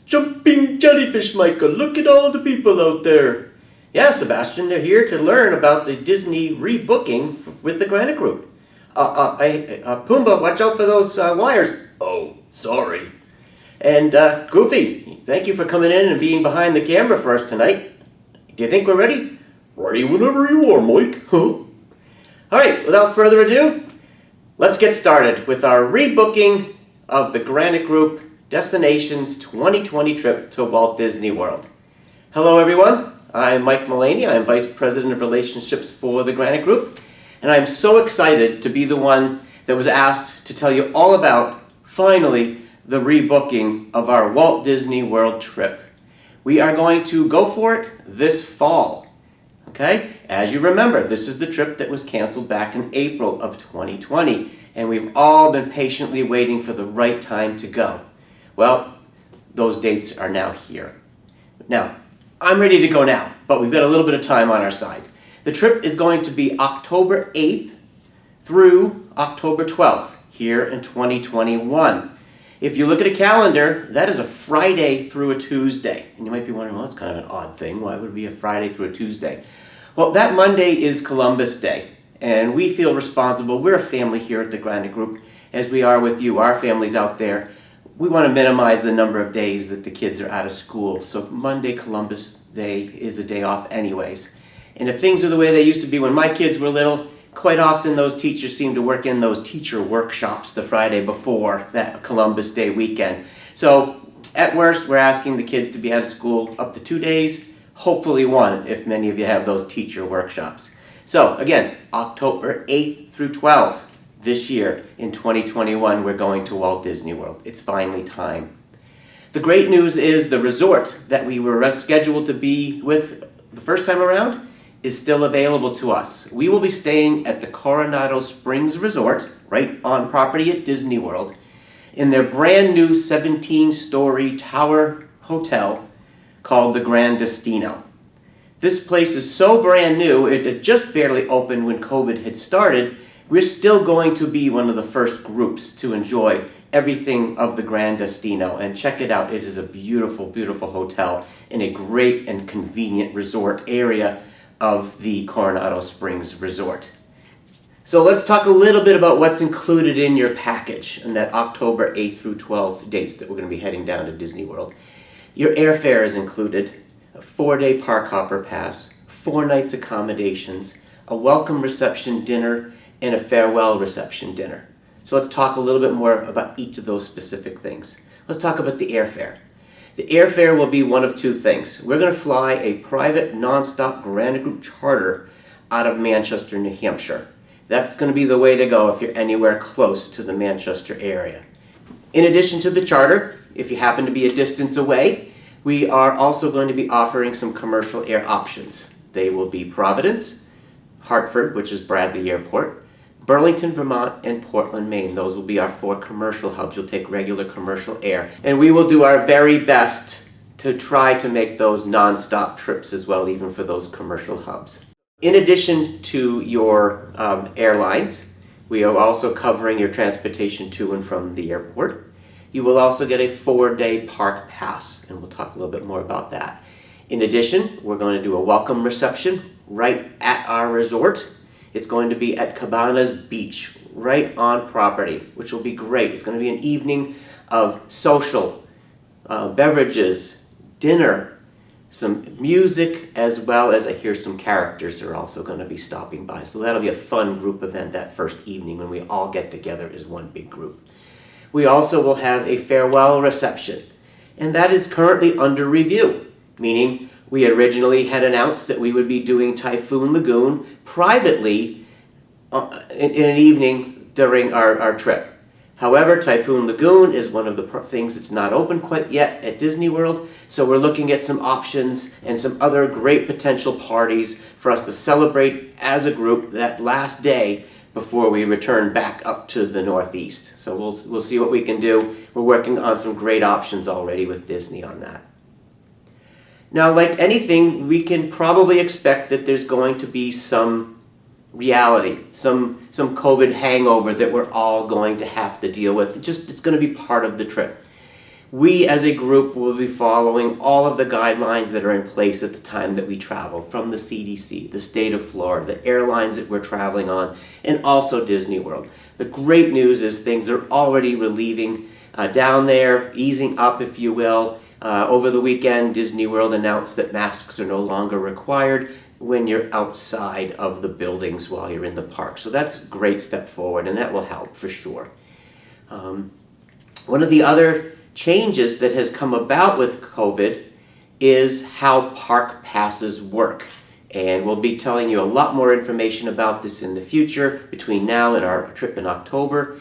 Jumping jellyfish, Michael. Look at all the people out there. Yeah, Sebastian, they're here to learn about the Disney rebooking with the Granite Group. Pumbaa, watch out for those wires. Oh, sorry. And Goofy, thank you for coming in and being behind the camera for us tonight. Do you think we're ready? Ready whenever you are, Mike. All right, without further ado, let's get started with our rebooking of the Granite Group Destinations 2020 trip to Walt Disney World. Hello, everyone. I'm Mike Mullaney. I'm Vice President of Relationships for the Granite Group, and I'm so excited to be the one that was asked to tell you all about, finally, the rebooking of our Walt Disney World trip. We are going to go for it this fall. Okay? As you remember, this is the trip that was canceled back in April of 2020, and we've all been patiently waiting for the right time to go. Well, those dates are now here. Now, I'm ready to go now, but we've got a little bit of time on our side. The trip is going to be October 8th through October 12th here in 2021. If you look at a calendar, that is a Friday through a Tuesday. And you might be wondering, well, that's kind of an odd thing. Why would it be a Friday through a Tuesday? Well, that Monday is Columbus Day, and we feel responsible. We're a family here at the Granite Group, as we are with you, our families out there. We want to minimize the number of days that the kids are out of school. So Monday, Columbus Day, is a day off anyways. And if things are the way they used to be when my kids were little, quite often those teachers seem to work in those teacher workshops the Friday before that Columbus Day weekend. So at worst, we're asking the kids to be out of school up to 2 days, hopefully one, if many of you have those teacher workshops. So again, October 8th through 12th. This year, in 2021, we're going to Walt Disney World. It's finally time. The great news is the resort that we were scheduled to be with the first time around is still available to us. We will be staying at the Coronado Springs Resort, right on property at Disney World, in their brand new 17-story tower hotel called the Grand Destino. This place is so brand new, it had just barely opened when COVID had started. We're still going to be one of the first groups to enjoy everything of the Grand Destino. And check it out. It is a beautiful, beautiful hotel in a great and convenient resort area of the Coronado Springs Resort. So let's talk a little bit about what's included in your package in that October 8th through 12th dates that we're going to be heading down to Disney World. Your airfare is included, a 4-day park hopper pass, 4 nights accommodations, a welcome reception dinner, and a farewell reception dinner. So let's talk a little bit more about each of those specific things. Let's talk about the airfare. The airfare will be one of 2 things. We're going to fly a private nonstop Granite Group charter out of Manchester, New Hampshire. That's going to be the way to go if you're anywhere close to the Manchester area. In addition to the charter, if you happen to be a distance away, we are also going to be offering some commercial air options. They will be Providence, Hartford, which is Bradley Airport, Burlington, Vermont, and Portland, Maine. Those will be our 4 commercial hubs. You'll take regular commercial air. And we will do our very best to try to make those non-stop trips as well, even for those commercial hubs. In addition to your airlines, we are also covering your transportation to and from the airport. You will also get a 4-day park pass, and we'll talk a little bit more about that. In addition, we're going to do a welcome reception right at our resort. It's going to be at Cabanas Beach, right on property, which will be great. It's going to be an evening of social beverages, dinner, some music, as well as I hear some characters are also going to be stopping by. So that'll be a fun group event that first evening when we all get together as one big group. We also will have a farewell reception, and that is currently under review, meaning we originally had announced that we would be doing Typhoon Lagoon privately in an evening during our trip. However, Typhoon Lagoon is one of the things that's not open quite yet at Disney World, so we're looking at some options and some other great potential parties for us to celebrate as a group that last day before we return back up to the Northeast. So we'll see what we can do. We're working on some great options already with Disney on that. Now, like anything, we can probably expect that there's going to be some reality, some COVID hangover that we're all going to have to deal with. It's going to be part of the trip. We as a group will be following all of the guidelines that are in place at the time that we travel, from the CDC, the state of Florida, the airlines that we're traveling on, and also Disney World. The great news is things are already relieving down there, easing up, if you will. Over the weekend, Disney World announced that masks are no longer required when you're outside of the buildings while you're in the park. So that's a great step forward, and that will help for sure. One of the other changes that has come about with COVID is how park passes work. And we'll be telling you a lot more information about this in the future between now and our trip in October.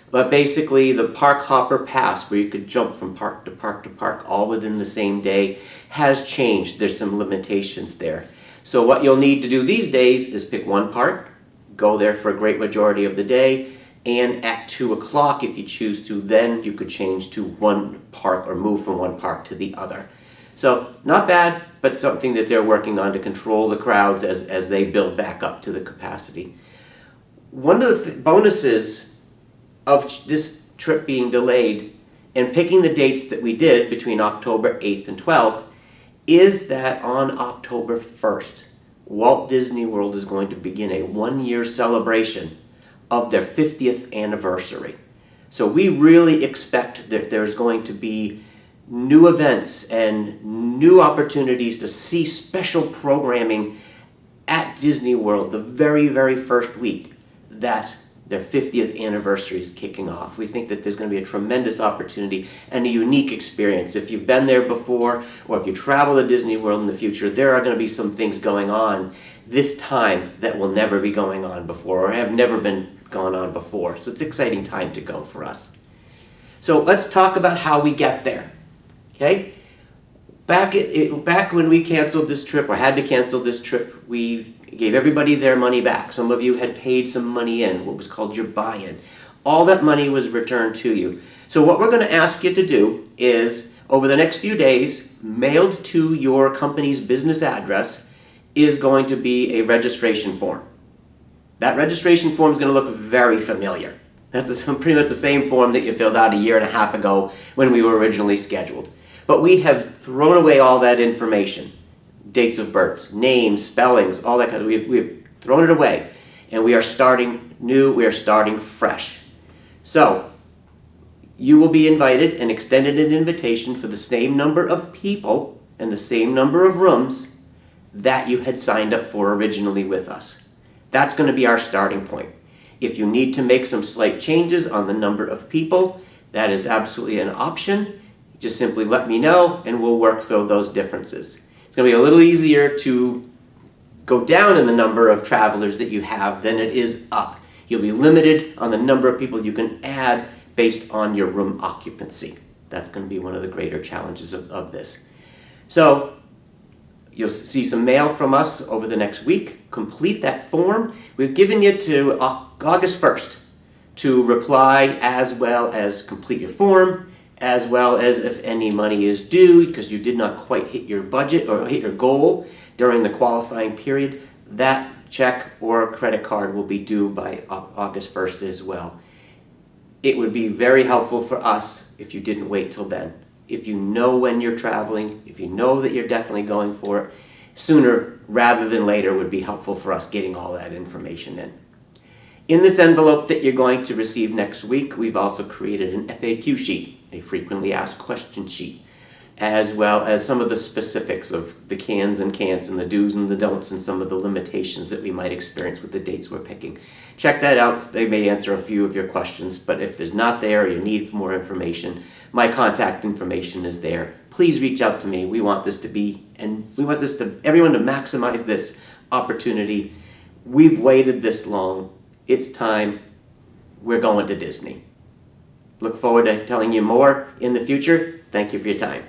But basically, the Park Hopper Pass, where you could jump from park to park to park all within the same day, has changed. There's some limitations there. So what you'll need to do these days is pick one park, go there for a great majority of the day, and at 2 o'clock, if you choose to, then you could change to one park or move from one park to the other. So not bad, but something that they're working on to control the crowds as they build back up to the capacity. One of the bonuses of this trip being delayed and picking the dates that we did between October 8th and 12th is that on October 1st, Walt Disney World is going to begin a one-year celebration of their 50th anniversary. So we really expect that there's going to be new events and new opportunities to see special programming at Disney World the very, very first week that their 50th anniversary is kicking off. We think that there's going to be a tremendous opportunity and a unique experience. If you've been there before, or if you travel to Disney World in the future, there are going to be some things going on this time that will never be going on before, or have never been gone on before. So it's an exciting time to go for us. So let's talk about how we get there. Okay? Back when we canceled this trip, or had to cancel this trip, we gave everybody their money back. Some of you had paid some money in, what was called your buy-in. All that money was returned to you. So what we're going to ask you to do is, over the next few days, mailed to your company's business address is going to be a registration form. That registration form is going to look very familiar. That's pretty much the same form that you filled out a year and a half ago when we were originally scheduled. But we have thrown away all that information. Dates of births, names, spellings, all that kind of, we've thrown it away. And we are starting new, we are starting fresh. So, you will be invited and extended an invitation for the same number of people and the same number of rooms that you had signed up for originally with us. That's going to be our starting point. If you need to make some slight changes on the number of people, that is absolutely an option. Just simply let me know and we'll work through those differences. It's going to be a little easier to go down in the number of travelers that you have than it is up. You'll be limited on the number of people you can add based on your room occupancy. That's going to be one of the greater challenges of this. So, you'll see some mail from us over the next week. Complete that form. We've given you to August 1st to reply, as well as complete your form, as well as if any money is due because you did not quite hit your budget or hit your goal during the qualifying period. That check or credit card will be due by August 1st as well. It would be very helpful for us if you didn't wait till then. If you know when you're traveling, if you know that you're definitely going for it, sooner rather than later would be helpful for us getting all that information in. In this envelope that you're going to receive next week, we've also created an FAQ sheet, a frequently asked question sheet, as well as some of the specifics of the cans and can'ts and the do's and the don'ts and some of the limitations that we might experience with the dates we're picking. Check that out. They may answer a few of your questions, but if there's not there or you need more information, my contact information is there. Please reach out to me. We want this to be, and we want this to everyone to maximize this opportunity. We've waited this long. It's time. We're going to Disney. Look forward to telling you more in the future. Thank you for your time.